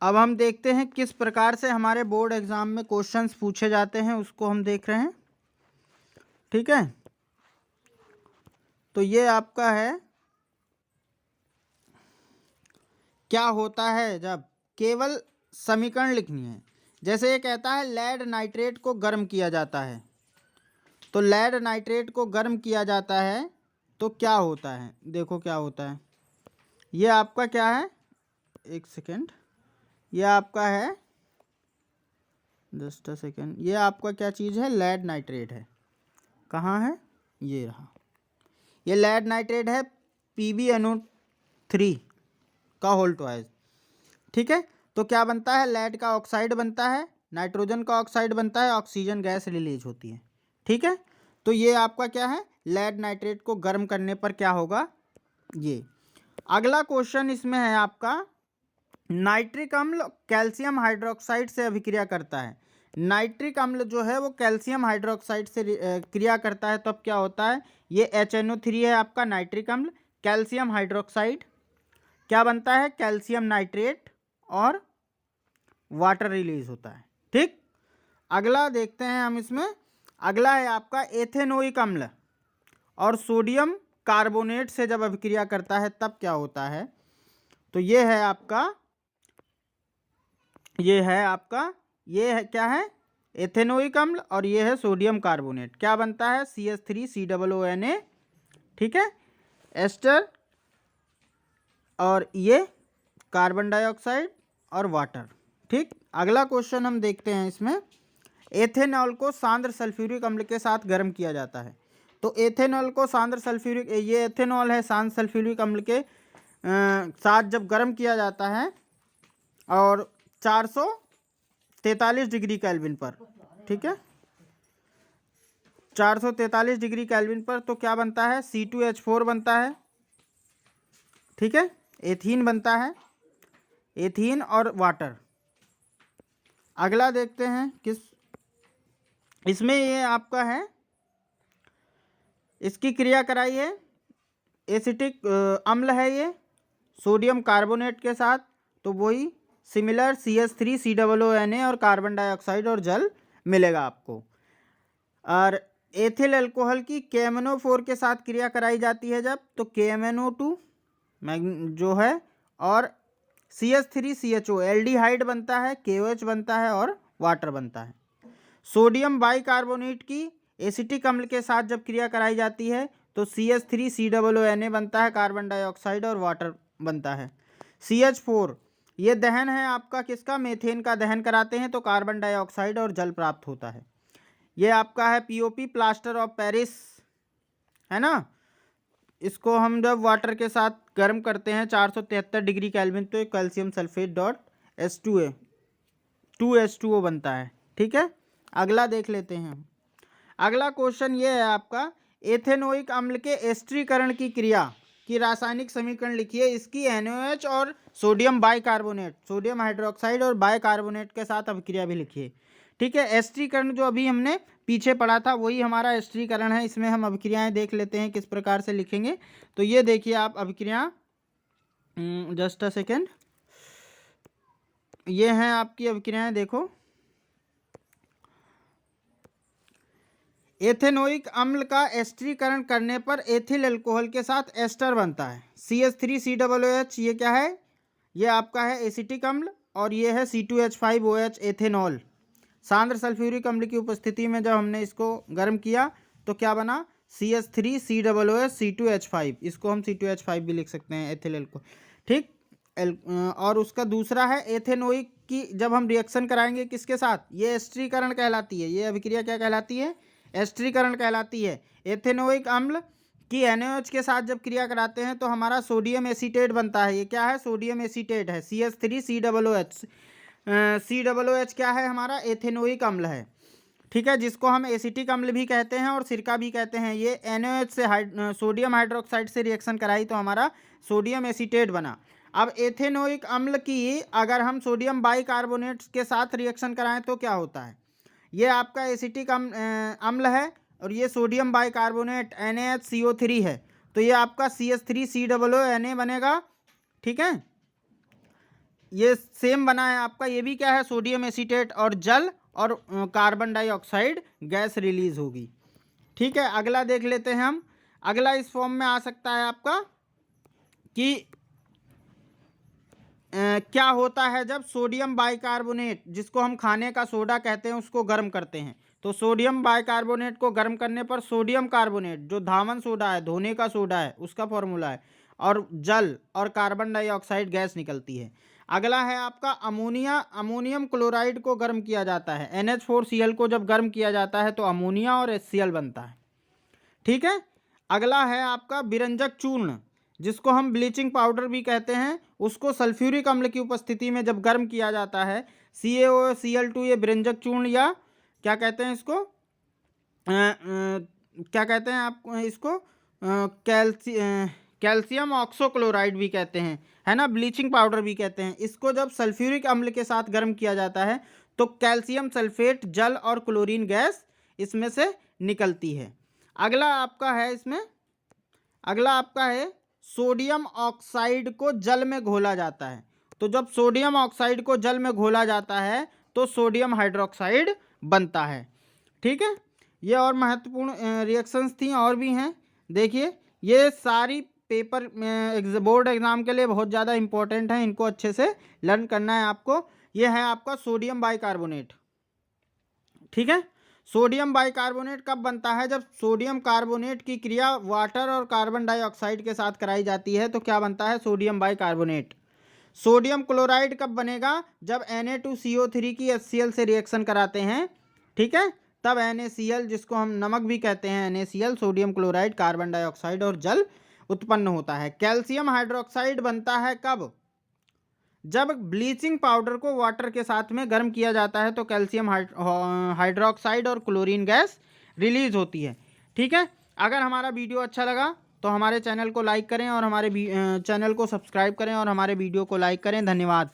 अब हम देखते हैं किस प्रकार से हमारे बोर्ड एग्जाम में क्वेश्चंस पूछे जाते हैं, उसको हम देख रहे हैं। ठीक है, तो ये आपका है क्या होता है जब केवल समीकरण लिखनी है। जैसे ये कहता है लेड नाइट्रेट को गर्म किया जाता है, तो लेड नाइट्रेट को गर्म किया जाता है तो क्या होता है, देखो क्या होता है। ये आपका क्या है, एक सेकेंड, ये आपका है, जस्ट अ सेकेंड, ये आपका क्या चीज़ है, लेड नाइट्रेट है। कहाँ है, ये रहा, ये लेड नाइट्रेट है PbNO3 का होल ट्वाइस। ठीक है, तो क्या बनता है, लेड का ऑक्साइड बनता है, नाइट्रोजन का ऑक्साइड बनता है, ऑक्सीजन गैस रिलीज होती है। ठीक है, तो ये आपका क्या है, लेड नाइट्रेट को गर्म करने पर क्या होगा ये। अगला क्वेश्चन इसमें है आपका, नाइट्रिक अम्ल कैल्शियम हाइड्रोक्साइड से अभिक्रिया करता है। नाइट्रिक अम्ल जो है वो कैल्शियम हाइड्रोक्साइड से क्रिया करता है, तब क्या होता है, ये HNO3 है आपका नाइट्रिक अम्ल, कैल्शियम हाइड्रोक्साइड क्या बनता है, कैल्शियम नाइट्रेट और वाटर रिलीज होता है। ठीक, अगला देखते हैं हम इसमें। अगला है आपका एथेनोइक अम्ल और सोडियम कार्बोनेट से जब अभिक्रिया करता है तब क्या होता है। तो ये है आपका, ये है क्या है, एथेनोइक अम्ल, और ये है सोडियम कार्बोनेट। क्या बनता है, CH3COONA। ठीक है, एस्टर, और ये कार्बन डाइऑक्साइड और वाटर। ठीक, अगला क्वेश्चन हम देखते हैं इसमें, एथेनॉल को सांद्र सल्फ्यूरिक अम्ल के साथ गर्म किया जाता है। तो एथेनॉल को सांद्र सल्फ्यूरिक, ये एथेनॉल है, सांद्र सल्फ्यूरिक अम्ल के साथ जब गर्म किया जाता है और 443 डिग्री केल्विन पर, ठीक है, 443 डिग्री केल्विन पर, तो क्या बनता है, C2H4 बनता है। ठीक है, एथीन बनता है, एथीन और वाटर। अगला देखते हैं किस, इसमें ये आपका है, इसकी क्रिया कराई है, एसिटिक अम्ल है ये सोडियम कार्बोनेट के साथ, तो वही सिमिलर CH3COONA और कार्बन डाइऑक्साइड और जल मिलेगा आपको। और एथिल अल्कोहल की KMNO4 के साथ क्रिया कराई जाती है जब, तो KMNO2 जो है, और CH3CHO एल्डिहाइड बनता है, KOH बनता है और वाटर बनता है। सोडियम बाइकार्बोनेट की एसिटिक अम्ल के साथ जब क्रिया कराई जाती है तो CH3COONA बनता है, कार्बन डाइऑक्साइड और वाटर बनता है। CH4 ये दहन है आपका किसका, मेथेन का दहन कराते हैं तो कार्बन डाइऑक्साइड और जल प्राप्त होता है। ये आपका है POP, प्लास्टर ऑफ पेरिस, है ना। इसको हम जब वाटर के साथ गर्म करते हैं 473 डिग्री केल्विन, तो calcium sulphate dot H2A 2H2O बनता है। ठीक है, अगला देख लेते हैं। अगला क्वेश्चन ये है आपका, एथेनोइक अम्ल के एस्ट्रीकरण की क्रिया की रासायनिक समीकरण लिखिए। इसकी NaOH और सोडियम बाइकार्बोनेट, सोडियम हाइड्रोक्साइड और बाइकार्बोनेट के साथ अभिक्रिया भी लिखिए। ठीक है, एस्ट्रीकरण जो अभी हमने पीछे पढ़ा था वही हमारा एस्ट्रीकरण है। इसमें हम अभिक्रियाएं देख लेते हैं किस प्रकार से लिखेंगे। तो ये देखिए आप अभिक्रिया, जस्ट अ सेकेंड, ये हैं आपकी अभिक्रियाएं, देखो। एथेनोइक अम्ल का एस्ट्रीकरण करने पर एथिल अल्कोहल के साथ एस्टर बनता है, CH3COOH। ये क्या है, ये आपका है एसिटिक अम्ल, और ये है C2H5OH एथेनॉल। सांद्र सल्फ्यूरिक अम्ल की उपस्थिति में जब हमने इसको गर्म किया तो क्या बना, CH3COOH C2H5, इसको हम C2H5 भी लिख सकते हैं, एथिल अल्कोहल। ठीक, और उसका दूसरा है एथेनोइक की, जब हम रिएक्शन कराएंगे किसके साथ, ये एस्ट्रीकरण कहलाती है, ये अभिक्रिया क्या कहलाती है, एस्ट्रीकरण कहलाती है। एथेनोइक अम्ल की NaOH के साथ जब क्रिया कराते हैं तो हमारा सोडियम एसीटेट बनता है। ये क्या है, सोडियम एसीटेट है, CH3COOH। COOH क्या है हमारा, एथेनोइक अम्ल है। ठीक है, जिसको हम एसिटिक अम्ल भी कहते हैं और सिरका भी कहते हैं। ये NaOH से सोडियम हाइड्रोक्साइड से रिएक्शन कराई तो हमारा सोडियम एसीटेट बना। अब एथेनोइक अम्ल की अगर हम सोडियम बाइकार्बोनेट के साथ रिएक्शन कराएं तो क्या होता है, ये आपका एसिटिक अम्ल है और ये सोडियम बाइकार्बोनेट NaHCO3 है, तो ये आपका CH3COONA बनेगा। ठीक है, ये सेम बना है आपका, ये भी क्या है, सोडियम एसीटेट और जल और कार्बन डाइऑक्साइड गैस रिलीज होगी। ठीक है, अगला देख लेते हैं हम। अगला इस फॉर्म में आ सकता है आपका कि क्या होता है जब सोडियम बाइकार्बोनेट, जिसको हम खाने का सोडा कहते हैं, उसको गर्म करते हैं। तो सोडियम बाइकार्बोनेट को गर्म करने पर सोडियम कार्बोनेट, जो धावन सोडा है, धोने का सोडा है, उसका फॉर्मूला है, और जल और कार्बन डाइऑक्साइड गैस निकलती है। अगला है आपका अमोनिया। अमोनियम क्लोराइड को गर्म किया जाता है। NH4Cl को जब गर्म किया जाता है तो अमोनिया और HCl बनता है। ठीक है, अगला है आपका विरंजक चूर्ण, जिसको हम ब्लीचिंग पाउडर भी कहते हैं, उसको सल्फ्यूरिक अम्ल की उपस्थिति में जब गर्म किया जाता है, CaOCl2, ये विरंजक चूर्ण, या क्या कहते हैं इसको, क्या कहते हैं आप इसको, कैल्शियम ऑक्सोक्लोराइड भी कहते हैं, है ना, ब्लीचिंग पाउडर भी कहते हैं। इसको जब सल्फ्यूरिक अम्ल के साथ गर्म किया जाता है तो कैल्शियम सल्फेट, जल और क्लोरीन गैस इसमें से निकलती है। अगला आपका है इसमें, अगला आपका है सोडियम ऑक्साइड को जल में घोला जाता है। तो जब सोडियम ऑक्साइड को जल में घोला जाता है तो सोडियम हाइड्रोक्साइड बनता है। ठीक है, ये और महत्वपूर्ण रिएक्शंस थी, और भी हैं। देखिए, ये सारी पेपर बोर्ड एग्जाम के लिए बहुत ज़्यादा इंपॉर्टेंट है, इनको अच्छे से लर्न करना है आपको। ये है आपका सोडियम बाइकार्बोनेट। ठीक है, सोडियम बाइकार्बोनेट कब बनता है, जब सोडियम कार्बोनेट की क्रिया वाटर और कार्बन डाइऑक्साइड के साथ कराई जाती है तो क्या बनता है, सोडियम बाइकार्बोनेट। सोडियम क्लोराइड कब बनेगा, जब Na2CO3 की HCl से रिएक्शन कराते हैं। ठीक है, तब NaCl, जिसको हम नमक भी कहते हैं, NaCl, sodium chloride, carbon dioxide और जल उत्पन्न होता है। कैल्शियम हाइड्रोक्साइड बनता है कब, जब ब्लीचिंग पाउडर को वाटर के साथ में गर्म किया जाता है तो कैल्शियम हाइड्रोक्साइड और क्लोरीन गैस रिलीज होती है। ठीक है, अगर हमारा वीडियो अच्छा लगा तो हमारे चैनल को लाइक करें और हमारे चैनल को सब्सक्राइब करें और हमारे वीडियो को लाइक करें। धन्यवाद।